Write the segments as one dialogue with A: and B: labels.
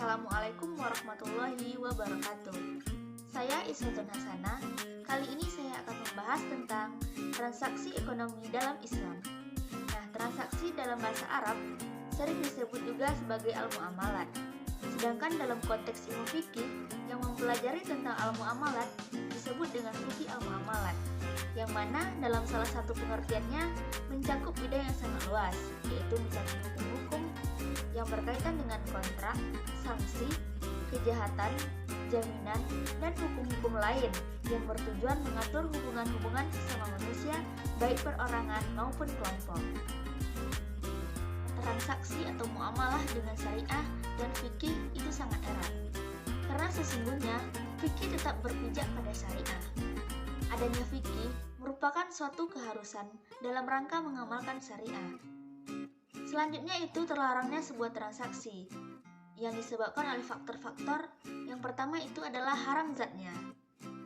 A: Assalamualaikum warahmatullahi wabarakatuh. Saya Ishatun Hasanah. Kali ini saya akan membahas tentang transaksi ekonomi dalam Islam. Nah, transaksi dalam bahasa Arab sering disebut juga sebagai al-muamalat. Sedangkan dalam konteks ilmu fikih yang mempelajari tentang al-muamalat disebut dengan fikih al-muamalat, yang mana dalam salah satu pengertiannya mencakup bidang yang sangat luas, yaitu mencakup hukum-hukum yang berkaitan dengan kontrak, sanksi, kejahatan, jaminan, dan hukum-hukum lain yang bertujuan mengatur hubungan-hubungan sesama manusia, baik perorangan maupun kelompok. Transaksi atau muamalah dengan syariah dan fikih itu sangat erat, karena sesungguhnya fikih tetap berpijak pada syariah. Adanya fikih merupakan suatu keharusan dalam rangka mengamalkan syariah. Selanjutnya itu terlarangnya sebuah transaksi yang disebabkan oleh faktor-faktor. Yang pertama itu adalah haram zatnya.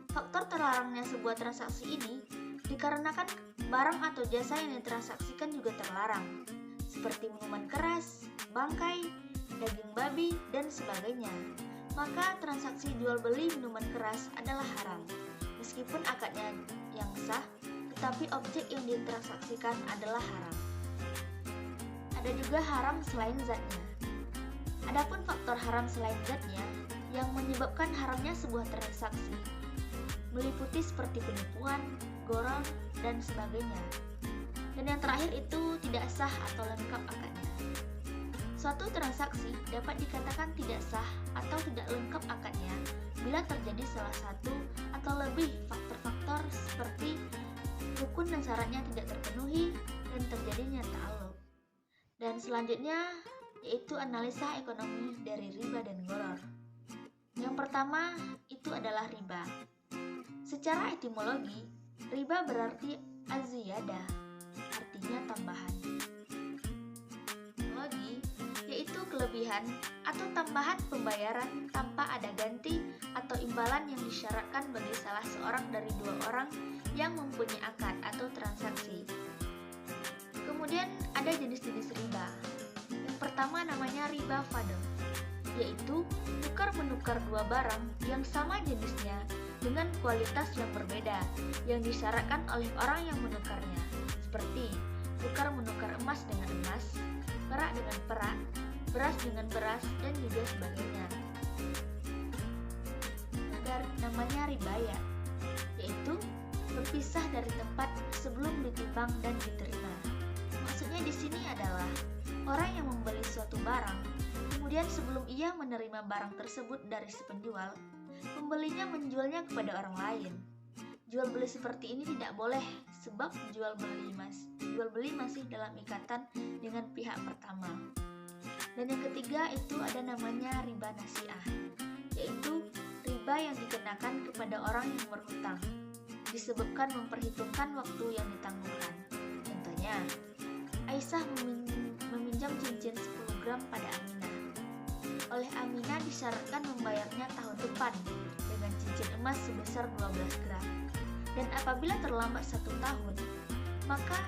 A: Faktor terlarangnya sebuah transaksi ini dikarenakan barang atau jasa yang ditransaksikan juga terlarang, seperti minuman keras, bangkai, daging babi, dan sebagainya. Maka transaksi jual beli minuman keras adalah haram. Meskipun akadnya yang sah, tetapi objek yang ditransaksikan adalah haram. Ada juga haram selain zatnya. Adapun faktor haram selain zatnya yang menyebabkan haramnya sebuah transaksi meliputi seperti penipuan, gharar, dan sebagainya. Dan yang terakhir itu tidak sah atau lengkap akadnya. Suatu transaksi dapat dikatakan tidak sah atau tidak lengkap akadnya bila terjadi salah satu atau lebih faktor-faktor seperti rukun dan syaratnya tidak terpenuhi dan terjadinya ta'alluq. Dan selanjutnya yaitu analisa ekonomi dari riba dan gharar. Yang pertama itu adalah riba. Secara etimologi, riba berarti az-ziyadah, artinya tambahan. Etimologi yaitu kelebihan atau tambahan pembayaran tanpa ada ganti atau imbalan yang disyaratkan bagi salah seorang dari dua orang yang mempunyai akad atau transaksi. Kemudian ada jenis-jenis riba. Yang pertama namanya riba fadl, yaitu tukar-menukar dua barang yang sama jenisnya dengan kualitas yang berbeda yang disyaratkan oleh orang yang menukarnya, seperti tukar-menukar emas dengan emas, perak dengan perak, beras dengan beras, dan juga sebagainya. Ada namanya ribaya, yaitu berpisah dari tempat sebelum ditimbang dan diterima. Maksudnya di sini adalah orang yang membeli suatu barang, kemudian sebelum ia menerima barang tersebut dari si penjual, pembelinya menjualnya kepada orang lain. Jual beli seperti ini tidak boleh, sebab jual beli masih dalam ikatan dengan pihak pertama. Dan yang ketiga itu ada namanya riba nasi'ah, yaitu riba yang dikenakan kepada orang yang berhutang, disebabkan memperhitungkan waktu yang ditangguhkan. Contohnya, Aisyah meminjam cincin 10 gram pada Aminah. Oleh Aminah disyaratkan membayarnya tahun depan dengan cincin emas sebesar 12 gram. Dan apabila terlambat 1 tahun, maka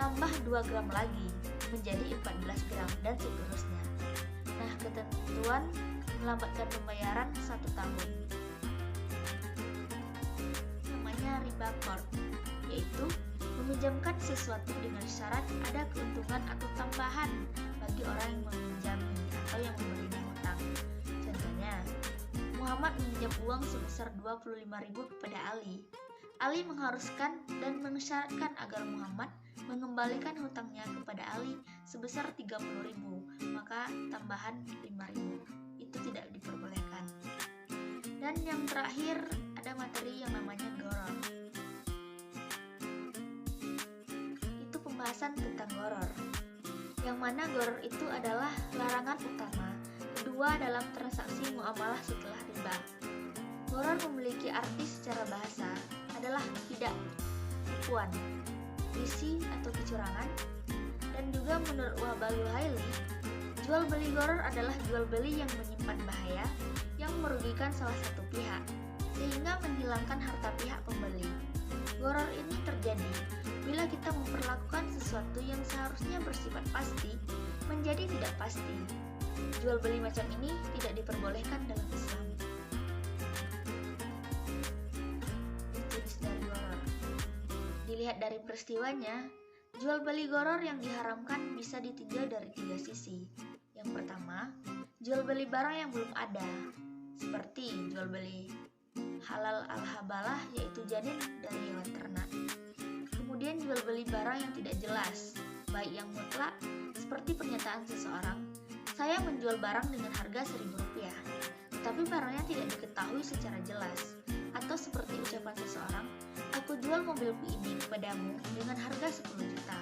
A: tambah 2 gram lagi menjadi 14 gram dan seterusnya. Nah, ketentuan melambatkan pembayaran 1 tahun namanya riba qard, yaitu meminjamkan sesuatu dengan syarat ada keuntungan atau tambahan bagi orang yang meminjami atau yang memberinya hutang. Contohnya, Muhammad meminjam uang sebesar 25.000 kepada Ali. Ali mengharuskan dan mensyaratkan agar Muhammad mengembalikan hutangnya kepada Ali sebesar 30.000, maka tambahan 5.000. Itu tidak diperbolehkan. Dan yang terakhir ada materi yang namanya gharar. Pembahasan tentang gharar, yang mana gharar itu adalah larangan utama kedua dalam transaksi muamalah setelah riba. Gharar memiliki arti secara bahasa adalah tidak, tipuan, isi atau kecurangan, dan juga menurut Wahbah Yuhaili, jual beli gharar adalah jual beli yang menyimpan bahaya yang merugikan salah satu pihak sehingga menghilangkan harta pihak pembeli. Gharar ini terjadi bila kita memperlakukan sesuatu yang seharusnya bersifat pasti menjadi tidak pasti. Jual beli macam ini tidak diperbolehkan dalam Islam. Jenis dari gharar. Dilihat dari peristiwanya, jual beli gharar yang diharamkan bisa ditinjau dari 3 sisi. Yang pertama, jual beli barang yang belum ada, seperti jual beli halal al-habalah yaitu janin dari hewan ternak. Kemudian jual beli barang yang tidak jelas, baik yang mutlak seperti pernyataan seseorang, saya menjual barang dengan harga Rp1.000, tetapi barangnya tidak diketahui secara jelas, atau seperti ucapan seseorang, aku jual mobilku ini kepadamu dengan harga 10 juta.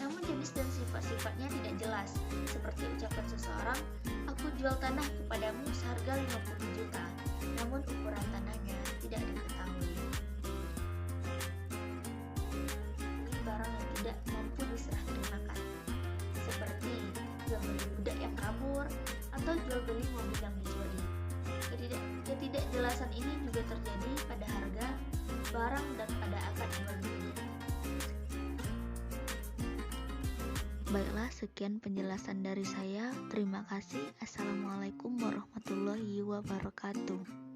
A: Namun jenis dan sifat-sifatnya tidak jelas, seperti ucapan seseorang, aku jual tanah kepadamu seharga 50 juta, namun ukuran tanahnya tidak diketahui. Ini barang yang tidak mampu diserah terimakan, seperti jual beli budak yang kabur atau jual beli mobil yang dicuri. Ketidakjelasan ini juga terjadi pada harga barang dan pada akad jual beli.
B: Baiklah, sekian penjelasan dari saya. Terima kasih. Assalamualaikum warahmatullahi wabarakatuh.